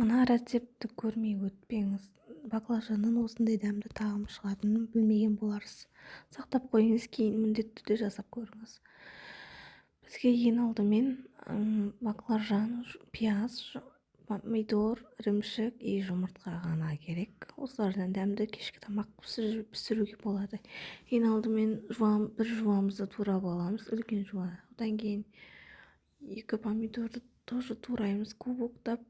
Мына рецептті көрмей өтпеңіз. Баклажаннан осындай дәмді тағам шығатынын білмеген боларсыз. Сақтап қойыңыз, кейін міндетті түрде жасап көріңіз. Бізге ең алдымен баклажан, пияз, помидор, ірімшік и жұмыртқа ғана керек. Осылардан дәмді кешкі тамақ пісіруге болады. Ең алдымен бір жуамызды турап аламыз, үлкен жуа. Одан кейін 2 помидорды тоже тураймыз, кубоктап.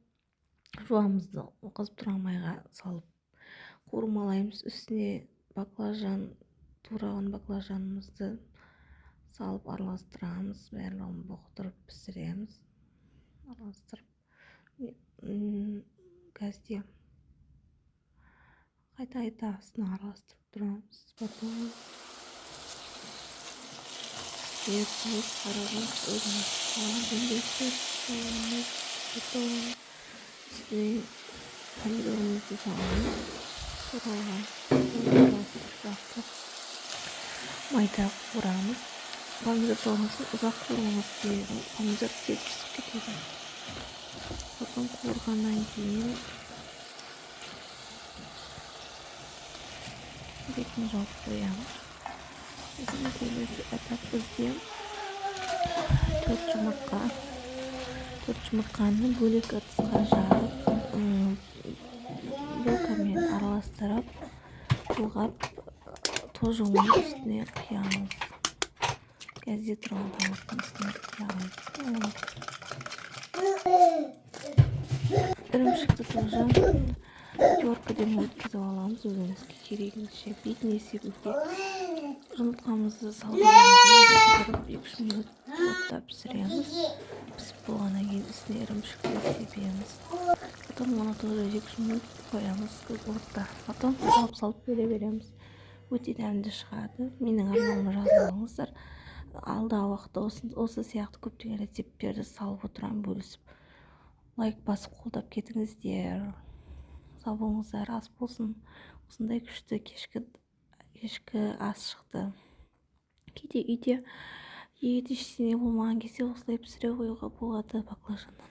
Жуамызды қызып тұрған майға салып қуырмалаймыз. Үстіне тураған баклажанымызды салып араластырамыз. Барлығын бұқтырып пісіреміз. Араластырып газде қайта астына араластырып тұрамыз. Потом тұз, қарақұмық, өзіміз саламыз. Потом үстіне помидорымызды саламыз. Туралған майда қуырамыз. Помидор салғансын ұзақ қуырмаңыз керек. Помидор тез пісіп кетеді. Потом қуырғаннан кейін бетін жауып қоямыз. Келесі этап бізде 4 жұмыртқаны бөлек ыдысқа жарып, булкамен араластырып, бұлғап, тоже оның үстіне құямыз. Газде тұрған тамақтың үстіне құямыз. Ірімшікті тоже теркіден өткізіп аламыз, өзіңізге керегінше бетіне себуге. Жұмыртқамызды салып 2-3 минут оттап пісіреміз. Пісіп болғаннан кейін үстіне ірімшікті себеміз. Потом оны тоже 2-3 минут қоямыз отта. Потом салып береміз. Өте дәмді шығады. Менің арнама жазылыңыздар. Алдағы уақытта осы сияқты көптеген рецепттерді салып отырамын, бөлісіп. Лайк басып қолдап кетіңіздер. Сау болыңыздар, ас болсын. Осындай күшті кешкі ас шықты. Кейде ештеңе болмаған кезде осылай пісіре қоюға болады баклажаннан.